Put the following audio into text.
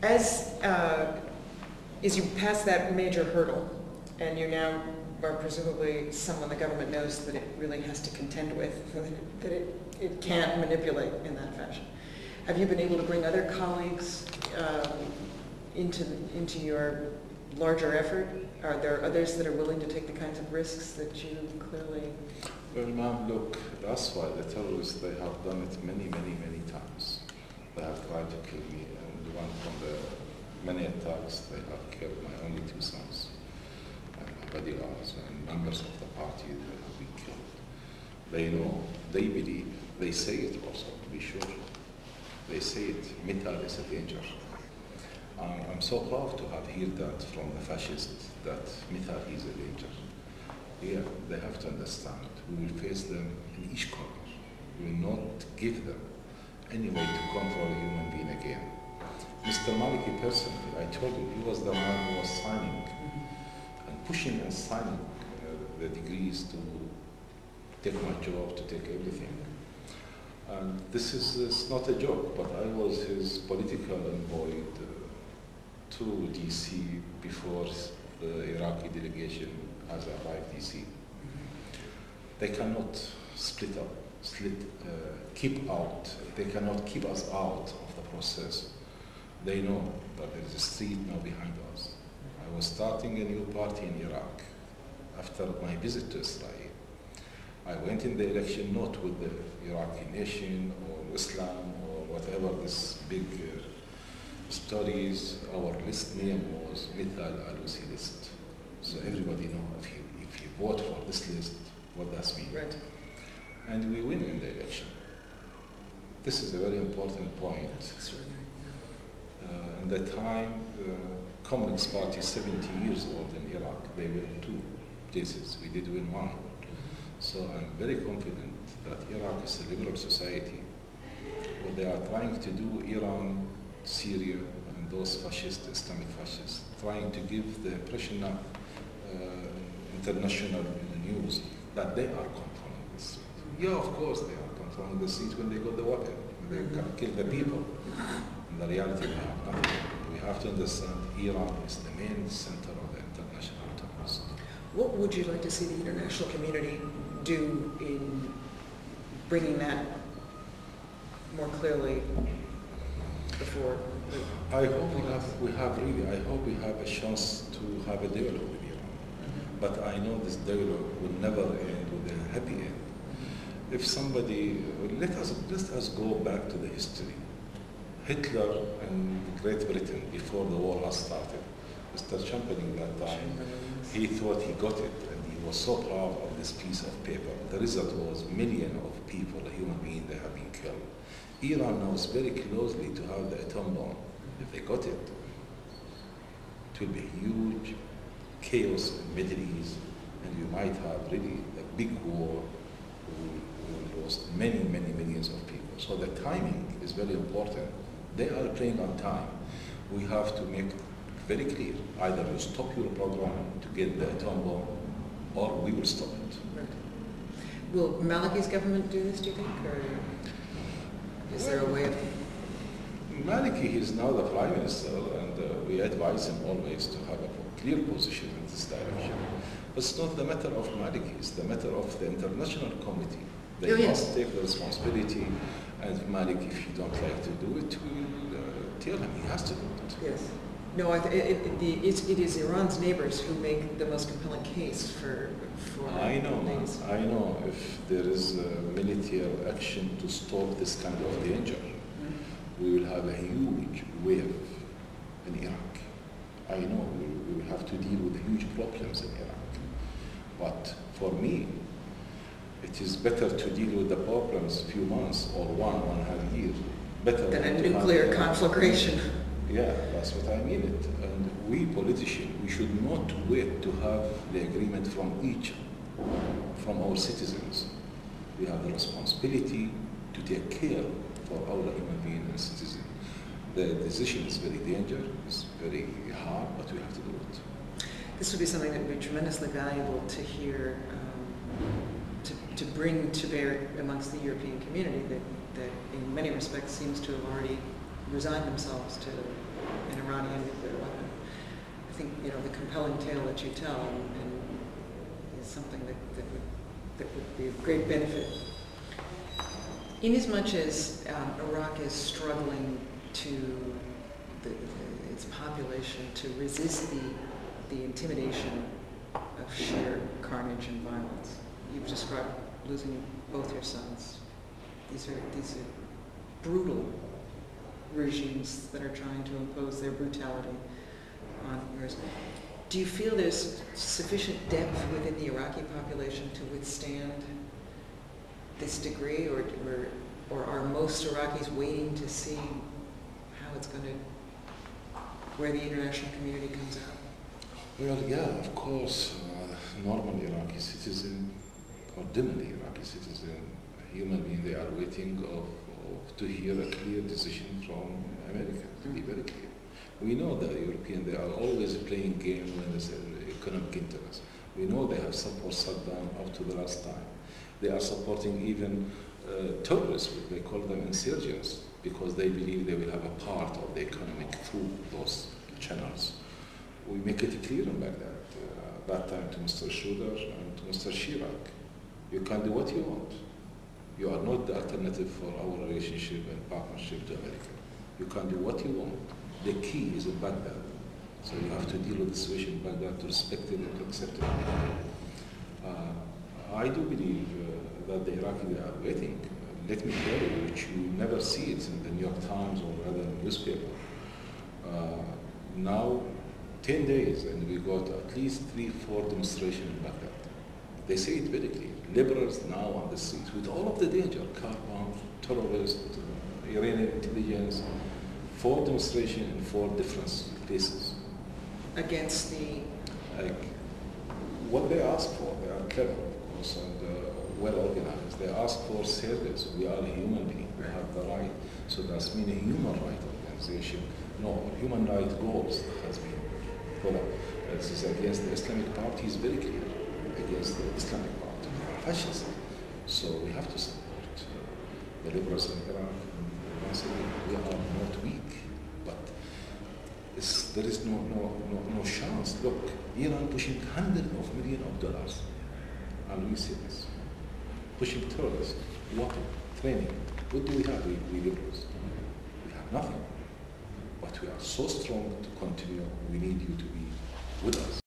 As you pass that major hurdle, and you now are presumably someone the government knows that it really has to contend with, that it can't manipulate in that fashion. Have you been able to bring other colleagues into your larger effort? Are there others that are willing to take the kinds of risks that you clearly... Well, ma'am, look, that's why the terrorists, they have done it many, many, many times. They have tried to kill me, and one from the many attacks, they have killed my only two sons, and my bodyguards, and members of the party that have been killed. They know, they believe, they say it also, to be sure. They say it, Mithal is a danger. I'm so proud to have heard that from the fascists, that Mithal is a danger. Yeah, they have to understand. We will face them in each corner. We will not give them any way to control a human being again. Mr. Maliki personally, I told you, he was the man who was signing and pushing and signing the degrees to take my job, to take everything. And this is not a joke, but I was his political envoy to DC before the Iraqi delegation has arrived DC. They cannot split up, keep out. They cannot keep us out of the process. They know that there is a street now behind us. I was starting a new party in Iraq after my visit to Israel. I went in the election not with the Iraqi nation or Islam or whatever this big stories. Our list name was Mithal al-Alusi list. So everybody knows if you vote for this list, what that means. Right. And we win in the election. This is a very important point. At the time, the Communist Party, 70 years old in Iraq, they win 2 places. We did win 1. So I'm very confident that Iraq is a liberal society. What they are trying to do, Iran, Syria, and those fascists, Islamic fascists, trying to give the impression of international news that they are controlling the street. Yeah, of course they are controlling the street when they got the weapon. They can kill the people. In the reality, we have nothing. We have to understand Iran is the main center of the international terrorism. What would you like to see the international community do in bringing that more clearly before? I hope we have a chance to have a dialogue with Iran. But I know this dialogue will never end with a happy end. If somebody, let us go back to the history. Hitler in Great Britain, before the war has started, Mr. Chamberlain that time, he thought he got it, and he was so proud of this piece of paper. The result was millions of people, human beings, they have been killed. Iran knows very closely to have the atom bomb. If they got it, it will be huge chaos in the Middle East, and you might have really a big war. We will lose many, many millions of people. So the timing is very important. They are playing on time. We have to make very clear, either you stop your program to get the atom bomb, or we will stop it. Right. Will Maliki's government do this, do you think, or is there a way of... Maliki is now the Prime Minister, and we advise him always to have a clear position in this direction. It's not the matter of Maliki, it's the matter of the international committee. They must take the responsibility, and Maliki, if you don't like to do it, we'll tell him he has to do it. Yes. No, it is Iran's neighbors who make the most compelling case for I know. If there is military action to stop this kind of danger, we will have a huge wave in Iraq. I know we will have to deal with huge problems in Iraq. But for me, it is better to deal with the problems a few months or 1.5 years, better than a nuclear conflagration. Yeah, that's what I mean it. And we politicians, we should not wait to have the agreement from our citizens. We have the responsibility to take care for our human beings and citizens. The decision is very dangerous, it's very hard, but we have to do it. This would be something that would be tremendously valuable to hear, to bring to bear amongst the European community that in many respects seems to have already resign themselves to an Iranian nuclear weapon. I think, the compelling tale that you tell and is something that would be of great benefit. Inasmuch as Iraq is struggling to its population to resist the intimidation of sheer carnage and violence. You've described losing both your sons. These are brutal regimes that are trying to impose their brutality on yours. Do you feel there's sufficient depth within the Iraqi population to withstand this degree, or are most Iraqis waiting to see how it's going to, where the international community comes out? Well, yeah, of course, normal Iraqi citizen, or dimly Iraqi citizen, human being, they are waiting to hear a clear decision from America, to be very clear. We know that Europeans, they are always playing game when there's economic interest. We know they have supported Saddam up to the last time. They are supporting even terrorists, they call them insurgents, because they believe they will have a part of the economic through those channels. We make it clear in Baghdad, that time to Mr. Shuder and to Mr. Chirac, you can do what you want. You are not the alternative for our relationship and partnership to America. You can do what you want. The key is in Baghdad. So you have to deal with the situation in Baghdad to respect it and to accept it. I do believe that the Iraqis are waiting. Let me tell you, which you never see it in the New York Times or other newspaper. Now, 10 days, and we got at least 3-4 demonstrations in Baghdad. They say it very clear. Liberals now on the streets with all of the danger, car bomb, terrorists, Iranian intelligence, 4 demonstrations in 4 different places. Against the... what they ask for, they are clever, of course, and well organized. They ask for service. We are a human being. We have the right. So that's mean a human rights organization. No, human rights goals that has been put up. This is against the Islamic Party is very clear. Against the Islamic Party, fascism. So we have to support the liberals in Iraq. And once again, we are not weak, but there is no chance. Look, Iran pushing hundreds of millions of dollars, and we see this. Pushing terrorists, weapon, training. What do we have, we liberals? We have nothing. But we are so strong to continue. We need you to be with us.